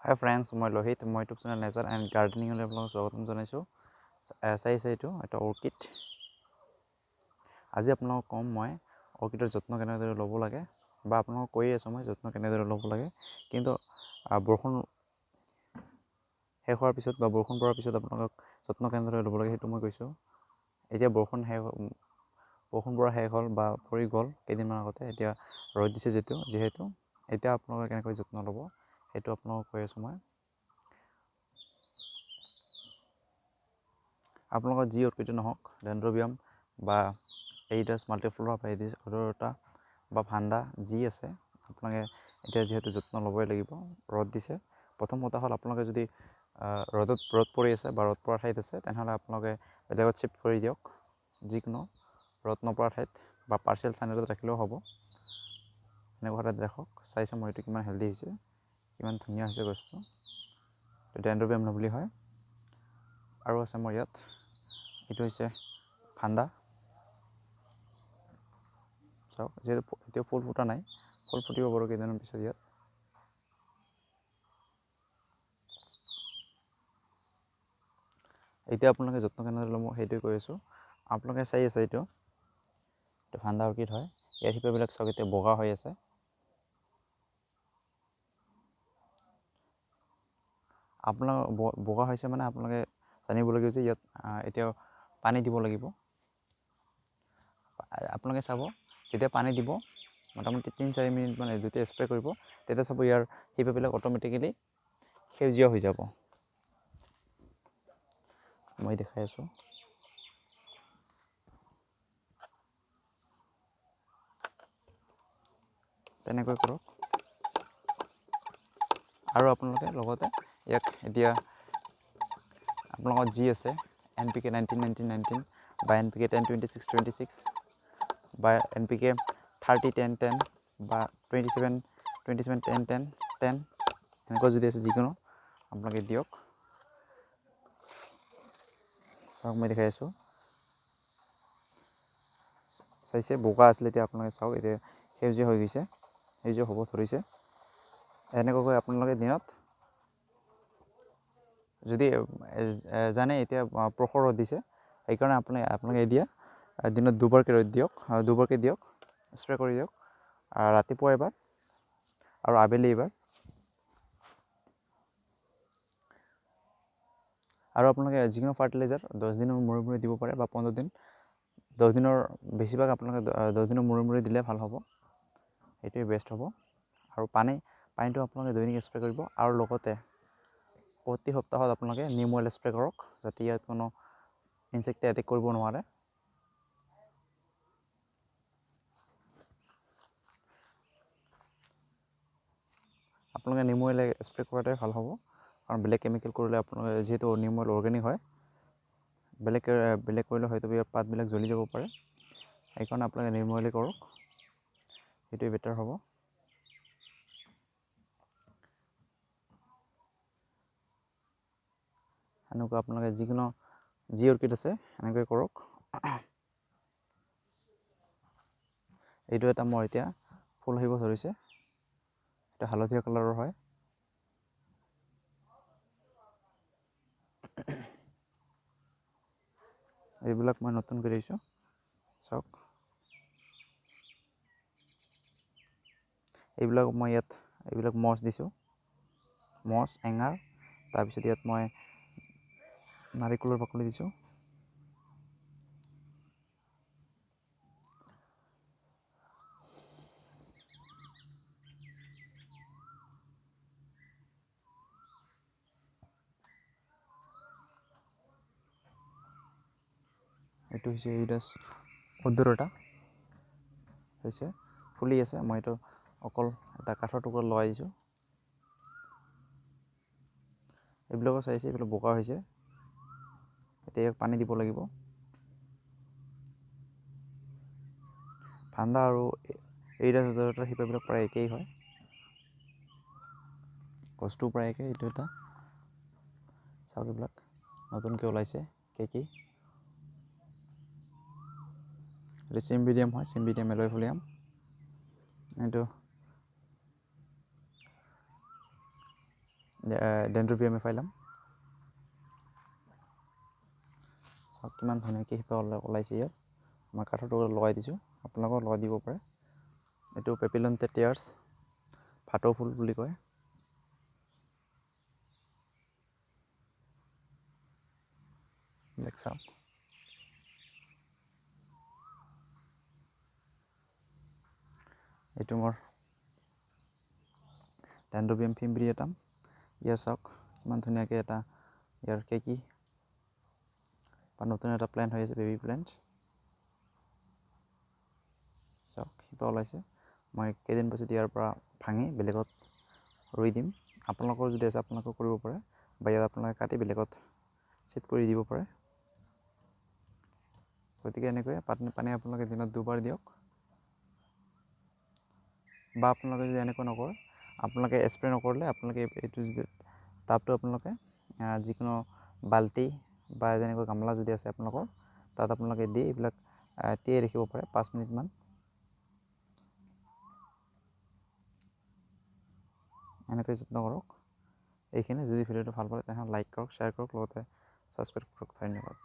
হাই friends, মই লোহিত। মই YouTube channel nature and গাৰ্ডেনিঙলৈ আপোনালোকক স্বাগতম জনাইছোঁ। চাইছে এইটো অৰ্কিড। আজি আপোনালোকক ক'ম মই অৰ্কিডৰ যত্ন কেনেদৰে ল'ব লাগে, বা আপোনালোকক কৈয়ে আছোঁ মই যত্ন কেনেদৰে ল'ব লাগে। কিন্তু বৰষুণ শেষ হোৱাৰ পিছত বা বৰষুণ পৰাৰ পিছত আপোনালোকক যত্ন কেনেদৰে ল'ব লাগে সেইটো মই কৈছোঁ। এতিয়া বৰষুণ পৰা শেষ হ'ল বা পৰি গ'ল কেইদিনমান আগতে। এতিয়া ৰ'দ দিছে যিহেতু এতিয়া আপোনালোকে কেনেকৈ যত্ন ল'ব সেইটো আপোনালোকক কৈ আছোঁ মই। আপোনালোকৰ যি অৰ্কিডে নহওক, ডেনড্ৰবিয়াম বা এইডাছ মাল্টিফ্লোৰা বা এইডাছ অডৰটা বা ভাণ্ডা যি আছে, আপোনালোকে এতিয়া যিহেতু যত্ন ল'বই লাগিব। ৰ'দ দিছে, প্ৰথম কথা হ'ল আপোনালোকে যদি ৰ'দ পৰি আছে বা ৰ'দ পৰা ঠাইত আছে, তেনেহ'লে আপোনালোকে বেলেগত শ্বিফ্ট কৰি দিয়ক। যিকোনো ৰ'দ নপৰা ঠাইত বা পাৰ্চিয়েল চানেলত ৰাখিলেও হ'ব। এনেকুৱা ঠাইত ৰাখক। চাইছে মই এইটো কিমান হেল্ডি হৈছে, কিমান ধুনীয়া হৈছে গছটো। ডেনড্ৰবিয়াম বুলি হয়। আৰু আছে মোৰ ইয়াত, এইটো হৈছে ভাণ্ডা। চাওক, যিহেতু এতিয়া ফুল ফুটা নাই, ফুল ফুটিব বাৰু কেইদিনমান পিছত। ইয়াত এতিয়া আপোনালোকে যত্ন কেনেদৰে ল'ব সেইটোৱে কৈ আছোঁ। আপোনালোকে চাই আছে এইটো ভাণ্ডা অৰ্কিড হয়। ইয়াৰ শিপাবিলাক চাওক, এতিয়া বগা হৈ আছে। আপোনালোক বগা হৈছে মানে আপোনালোকে জানিবলগীয়া যে ইয়াত এতিয়া পানী দিব লাগিব। আপোনালোকে চাব, যেতিয়া পানী দিব মোটামুটি 3-4 মিনিটমান যেতিয়া স্প্ৰে কৰিব, তেতিয়া চাব ইয়াৰ শিপাবিলাক অট'মেটিকেলি সেউজীয়া হৈ যাব। মই দেখাই আছোঁ। তেনেকৈ কৰক। আৰু আপোনালোকে লগতে ইয়াক এতিয়া আপোনালোকৰ যি আছে NPK 19-19-19 বা NPK 10-26-26 বা NPK 30-10-10 বা 27-10-10 এনেকুৱা যদি আছে, যিকোনো আপোনালোকে দিয়ক। চাওক, মই দেখাই আছোঁ। চাইছে বগা আছিলে, এতিয়া আপোনালোকে চাওক এতিয়া সেউজীয়া হৈ গৈছে, সেউজীয়া হ'ব ধৰিছে। এনেকুৱাকৈ আপোনালোকে দিনত যদি জানে এতিয়া প্ৰখৰ ৰ'দ দিছে, সেইকাৰণে আপোনালোকে এতিয়া দিনত দুবাৰকৈ দিয়ক, স্প্ৰে কৰি দিয়ক। ৰাতিপুৱা এবাৰ আৰু আবেলি এবাৰ। আৰু আপোনালোকে যিকোনো ফাৰ্টিলাইজাৰ 10 দিনৰ মূৰে দিব পাৰে, বা 15 দিন, 10 দিনৰ বেছিভাগ আপোনালোকে 10 দিনৰ মূৰে দিলে ভাল হ'ব। সেইটোৱে বেষ্ট হ'ব। আৰু পানীটো আপোনালোকে দৈনিক স্প্ৰে কৰিব। আৰু লগতে প্ৰতি সপ্তাহত আপোনালোকে নিম অইল স্প্ৰে কৰক, যাতে ইয়াত কোনো ইনচেক্টে এটেক কৰিব নোৱাৰে। আপোনালোকে নিম অইল স্প্ৰে কৰাটোৱে ভাল হ'ব, কাৰণ বেলেগ কেমিকেল কৰিলে আপোনালোকে, যিহেতু নিম অইল অৰ্গেনিক হয়, বেলেগ কৰিলে হয়তো ইয়াৰ পাতবিলাক জ্বলি যাব পাৰে। সেইকাৰণে আপোনালোকে নিম অইলে কৰক, সেইটোৱে বেটাৰ হ'ব। এনেকুৱা আপোনালোকে যি অৰ্কিড আছে এনেকৈ কৰক। এইটো এটা মোৰ এতিয়া ফুল আহিব ধৰিছে, এইটো হালধীয়া কালাৰৰ হয়। এইবিলাক মই নতুনকৈ দিছোঁ, চাওক। এইবিলাক মছ দিছোঁ, মছ, এঙাৰ। তাৰপিছত ইয়াত মই নাৰিকলৰ বাকলি দিছোঁ। এইটো হৈছে এইডাছ অডৰটা হৈছে, ফুলি আছে। মই এইটো অকল এটা কাঠৰ টুকুৰা লগাই দিছোঁ। এইবিলাকো চাইছে, এইবিলাক বোকা হৈছে। এতিয়া ইয়াক পানী দিব লাগিব। ভাণ্ডা আৰু এইডাছ অডৰটাৰ শিপাবিলাক প্ৰায় একেই হয়, গছটোও প্ৰায় একেই। এইটো এটা চাওক, এইবিলাক নতুনকৈ ওলাইছে কি এইটো চিম্বিডিয়াম হয়, চিম্বিডিয়াম এল'ফলিয়াম। এইটো ডেনড্ৰবিয়াম এফাইলাম। চাওক কিমান ধুনীয়াকৈ শিপা ওলাইছে ইয়াত। মই কাঠৰ টুকুৰা লগাই দিছোঁ, আপোনালোকেও লগাই দিব পাৰে। এইটো পেপিলন টেটিয়াৰ্ছ, ভাটৌ ফুল বুলি কয়। চাওক এইটো মোৰ ডেনড্ৰবিয়াম ফিম্ব্ৰিয়েটাম। ইয়াৰ চাওক কিমান ধুনীয়াকৈ এটা ইয়াৰ কেকি বা নতুন এটা প্লেণ্ট হৈ আছে, বেবী প্লেণ্ট। চাওক শিপা ওলাইছে। মই কেইদিন পাছত ইয়াৰ পৰা ভাঙি বেলেগত ৰুই দিম। আপোনালোকৰ যদি আছে আপোনালোকেও কৰিব পাৰে, বা ইয়াত আপোনালোকে কাটি বেলেগত চিফ্ট কৰি দিব পাৰে। গতিকে এনেকৈ পানী আপোনালোকে দিনত 2 বাৰ দিয়ক। বা আপোনালোকে যদি এনেকৈ নকৰে, আপোনালোকে স্প্ৰে নকৰিলে আপোনালোকে এইটো টাবটো আপোনালোকে যিকোনো বাল্টি বা যেনেকৈ গামলা যদি আছে আপোনালোকৰ, তাত আপোনালোকে দি এইবিলাক তিয়াই ৰাখিব পাৰে 5 মিনিটমান। এনেকৈ যত্ন কৰক। এইখিনি যদি ভিডিঅ'টো ভাল পালে তেনেহ'লে লাইক কৰক, শ্বেয়াৰ কৰক, লগতে ছাবস্ক্ৰাইব কৰক। ধন্যবাদ।